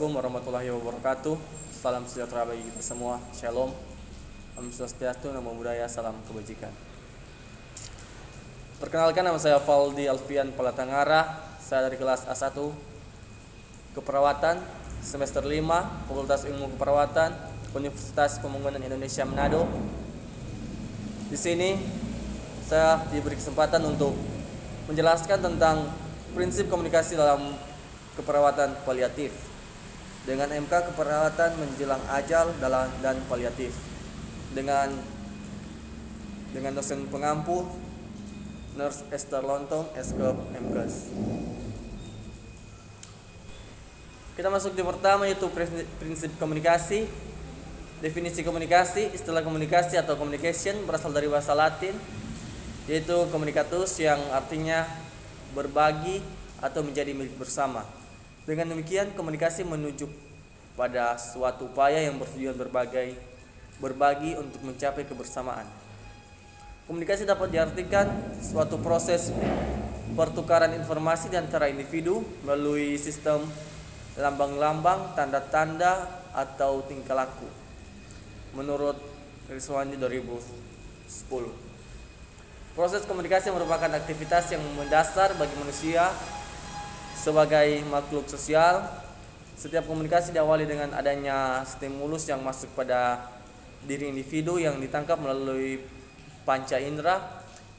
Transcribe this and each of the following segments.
Assalamualaikum warahmatullahi wabarakatuh. Salam sejahtera bagi kita semua. Shalom. Om Swastiastu, Namo Buddhaya, salam kebajikan. Perkenalkan, nama saya Valdi Alfian Palatangara. Saya dari kelas A1 Keperawatan semester 5, Fakultas Ilmu Keperawatan, Universitas Pembangunan Indonesia Manado. Di sini saya diberi kesempatan untuk menjelaskan tentang prinsip komunikasi dalam keperawatan paliatif dengan MK keperawatan menjelang ajal dan paliatif dengan dosen pengampu Nurse Esther Lontong, Eskop MKes. Kita masuk di pertama, yaitu prinsip komunikasi. Definisi komunikasi: istilah komunikasi atau communication berasal dari bahasa Latin, yaitu communicatus, yang artinya berbagi atau menjadi milik bersama. Dengan demikian, komunikasi menunjuk pada suatu upaya yang bertujuan berbagi untuk mencapai kebersamaan. Komunikasi dapat diartikan suatu proses pertukaran informasi di antara individu melalui sistem lambang-lambang, tanda-tanda, atau tingkah laku. Menurut Riswandi 2010, proses komunikasi merupakan aktivitas yang mendasar bagi manusia sebagai makhluk sosial. Setiap komunikasi diawali dengan adanya stimulus yang masuk pada diri individu yang ditangkap melalui panca indera.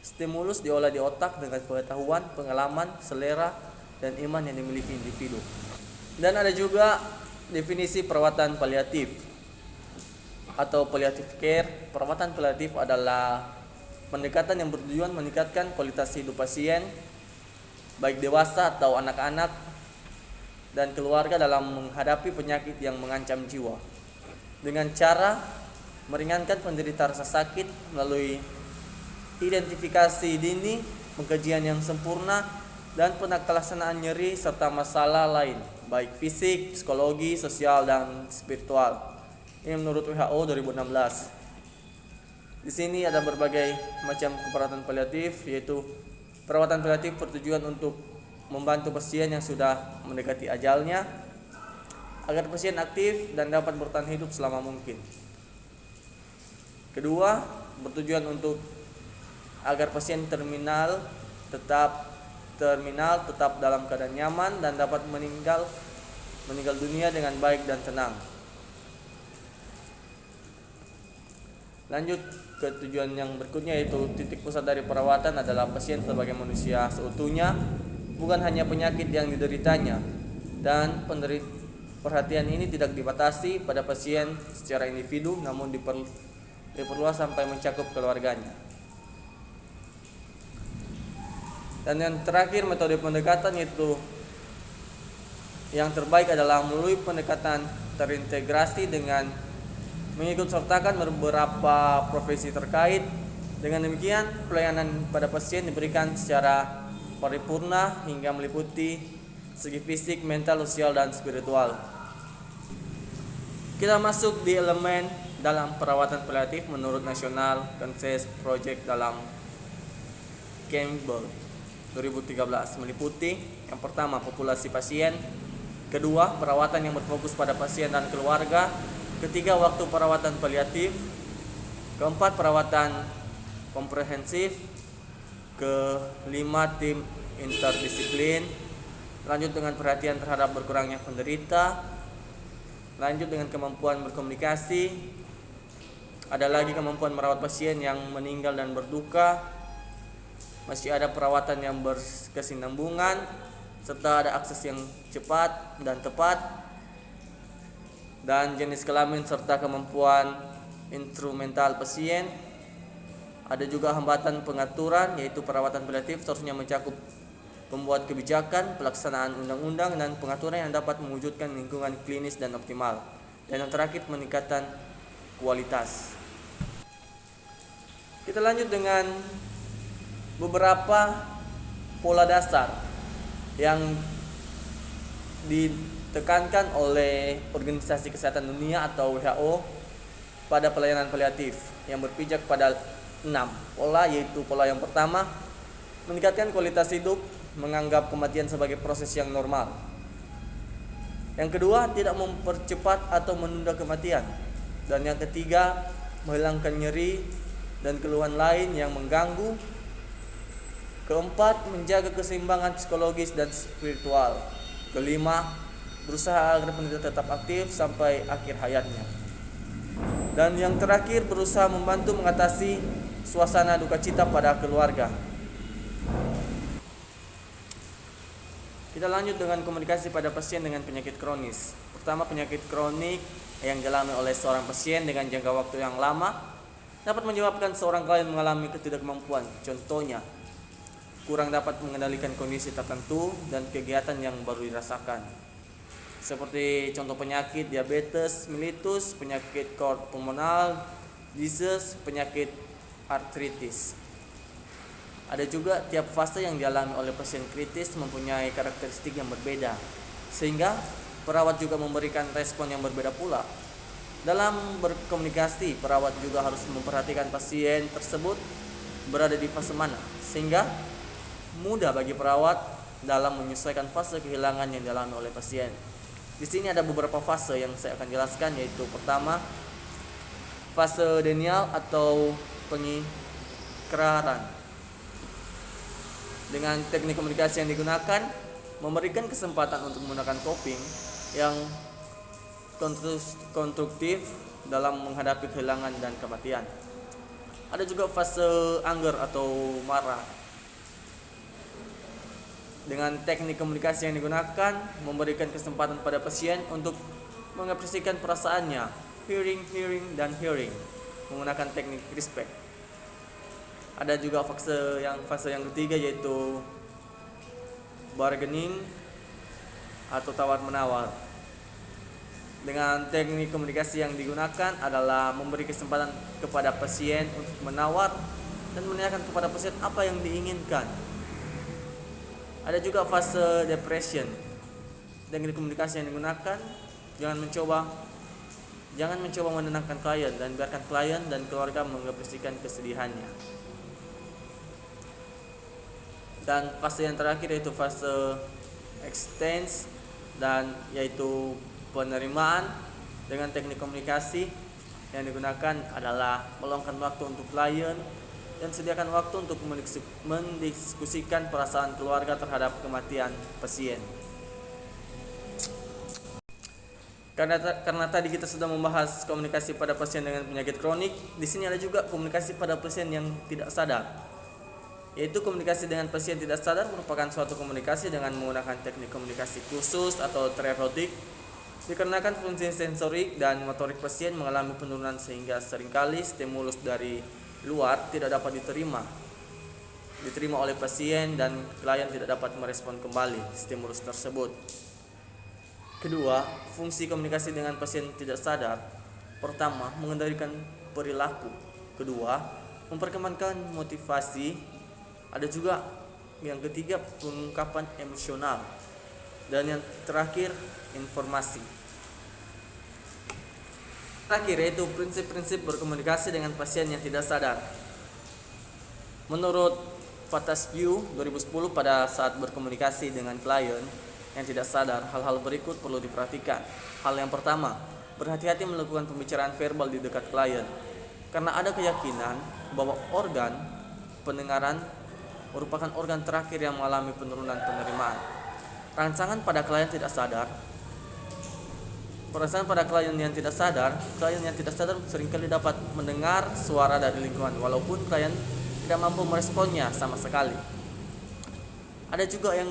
Stimulus diolah di otak dengan pengetahuan, pengalaman, selera, dan iman yang dimiliki individu. Dan ada juga definisi perawatan paliatif atau palliative care. Perawatan paliatif adalah pendekatan yang bertujuan meningkatkan kualitas hidup pasien, baik dewasa atau anak-anak dan keluarga, dalam menghadapi penyakit yang mengancam jiwa, dengan cara meringankan penderita rasa sakit melalui identifikasi dini, pengkajian yang sempurna, dan penaklalaksanaan nyeri serta masalah lain, baik fisik, psikologi, sosial, dan spiritual. Ini menurut WHO 2016. Di sini ada berbagai macam perawatan paliatif, yaitu perawatan paliatif bertujuan untuk membantu pasien yang sudah mendekati ajalnya agar pasien aktif dan dapat bertahan hidup selama mungkin. Kedua, bertujuan untuk agar pasien terminal tetap dalam keadaan nyaman dan dapat meninggal dunia dengan baik dan tenang. Lanjut ke tujuan yang berikutnya, yaitu titik pusat dari perawatan adalah pasien sebagai manusia seutuhnya, bukan hanya penyakit yang dideritanya. Dan perhatian ini tidak dibatasi pada pasien secara individu, namun diperluas sampai mencakup keluarganya. Dan yang terakhir, metode pendekatan, yaitu yang terbaik adalah melalui pendekatan terintegrasi dengan mengikut sertakan beberapa profesi terkait. Dengan demikian, pelayanan pada pasien diberikan secara paripurna hingga meliputi segi fisik, mental, sosial, dan spiritual. Kita masuk di elemen dalam perawatan paliatif menurut National Consensus Project dalam Campbell 2013, meliputi yang pertama, populasi pasien; kedua, perawatan yang berfokus pada pasien dan keluarga; ketiga, waktu perawatan paliatif; keempat, perawatan komprehensif; kelima, tim interdisiplin; lanjut dengan perhatian terhadap berkurangnya penderita; lanjut dengan kemampuan berkomunikasi; ada lagi kemampuan merawat pasien yang meninggal dan berduka; masih ada perawatan yang berkesinambungan, serta ada akses yang cepat dan tepat, dan jenis kelamin serta kemampuan instrumental pasien. Ada juga hambatan pengaturan, yaitu perawatan paliatif seharusnya mencakup pembuat kebijakan, pelaksanaan undang-undang, dan pengaturan yang dapat mewujudkan lingkungan klinis dan optimal. Dan yang terakhir, peningkatan kualitas. Kita lanjut dengan beberapa pola dasar yang ditekankan oleh Organisasi Kesehatan Dunia atau WHO pada pelayanan paliatif, yang berpijak pada 6 pola, yaitu pola yang pertama, meningkatkan kualitas hidup, menganggap kematian sebagai proses yang normal. Yang kedua, tidak mempercepat atau menunda kematian. Dan yang ketiga, menghilangkan nyeri dan keluhan lain yang mengganggu. Keempat, menjaga keseimbangan psikologis dan spiritual. Kelima, berusaha agar penderita tetap aktif sampai akhir hayatnya. Dan yang terakhir, berusaha membantu mengatasi suasana duka cita pada keluarga. Kita lanjut dengan komunikasi pada pasien dengan penyakit kronis. Pertama, penyakit kronik yang dialami oleh seorang pasien dengan jangka waktu yang lama dapat menyebabkan seorang klien mengalami ketidakmampuan. Contohnya, kurang dapat mengendalikan kondisi tertentu dan kegiatan yang baru dirasakan. Seperti contoh penyakit diabetes mellitus, penyakit pulmonal disease, penyakit artritis. Ada juga tiap fase yang dialami oleh pasien kritis mempunyai karakteristik yang berbeda, sehingga perawat juga memberikan respon yang berbeda pula. Dalam berkomunikasi, perawat juga harus memperhatikan pasien tersebut berada di fase mana, sehingga mudah bagi perawat dalam menyesuaikan fase kehilangan yang dialami oleh pasien. Di sini ada beberapa fase yang saya akan jelaskan, yaitu pertama, fase denial atau pengikraran. Dengan teknik komunikasi yang digunakan, memberikan kesempatan untuk menggunakan coping yang konstruktif dalam menghadapi kehilangan dan kematian. Ada juga fase anger atau marah. Dengan teknik komunikasi yang digunakan, memberikan kesempatan pada pasien untuk mengekspresikan perasaannya, hearing, dan hearing, menggunakan teknik respect. Ada juga fase yang ketiga, yaitu bargaining atau tawar-menawar. Dengan teknik komunikasi yang digunakan adalah memberi kesempatan kepada pasien untuk menawar dan menanyakan kepada pasien apa yang diinginkan. Ada juga fase depression. Teknik komunikasi yang digunakan, jangan mencoba menenangkan klien dan biarkan klien dan keluarga mengekspresikan kesedihannya. Dan fase yang terakhir yaitu fase extends, dan yaitu penerimaan. Dengan teknik komunikasi yang digunakan adalah meluangkan waktu untuk klien dan sediakan waktu untuk mendiskusikan perasaan keluarga terhadap kematian pasien. Karena tadi kita sudah membahas komunikasi pada pasien dengan penyakit kronik, di sini ada juga komunikasi pada pasien yang tidak sadar. Yaitu komunikasi dengan pasien tidak sadar merupakan suatu komunikasi dengan menggunakan teknik komunikasi khusus atau terapeutik, dikarenakan fungsi sensorik dan motorik pasien mengalami penurunan sehingga seringkali stimulus dari luar tidak dapat diterima oleh pasien dan klien tidak dapat merespon kembali stimulus tersebut. Kedua, fungsi komunikasi dengan pasien tidak sadar. Pertama, mengendalikan perilaku. Kedua, memperkembangkan motivasi. Ada juga yang ketiga, pengungkapan emosional. Dan yang terakhir, informasi. Terakhir yaitu prinsip-prinsip berkomunikasi dengan pasien yang tidak sadar. Menurut Fatasyu 2010, pada saat berkomunikasi dengan klien yang tidak sadar, hal-hal berikut perlu diperhatikan. Hal yang pertama, berhati-hati melakukan pembicaraan verbal di dekat klien, karena ada keyakinan bahwa organ pendengaran merupakan organ terakhir yang mengalami penurunan penerimaan. Rangsangan pada klien yang tidak sadar seringkali dapat mendengar suara dari lingkungan walaupun klien tidak mampu meresponnya sama sekali. Ada juga yang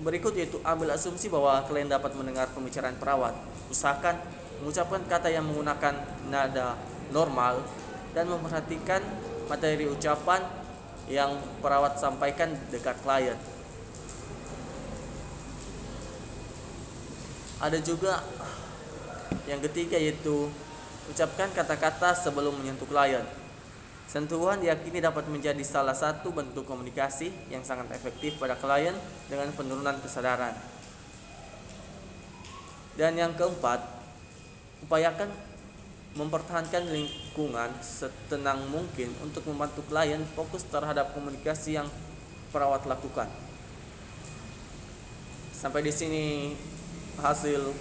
berikut, yaitu ambil asumsi bahwa klien dapat mendengar pembicaraan perawat. Usahakan mengucapkan kata yang menggunakan nada normal dan memperhatikan materi ucapan yang perawat sampaikan dekat klien. Ada juga yang ketiga, yaitu ucapkan kata-kata sebelum menyentuh klien. Sentuhan diyakini dapat menjadi salah satu bentuk komunikasi yang sangat efektif pada klien dengan penurunan kesadaran. Dan yang keempat, upayakan mempertahankan lingkungan setenang mungkin untuk membantu klien fokus terhadap komunikasi yang perawat lakukan. Sampai di sini hasil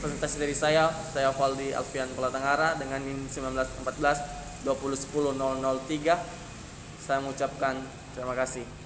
presentasi dari saya Valdi Alfian Pelatangara dengan NIM 1914 2010 003. Saya mengucapkan terima kasih.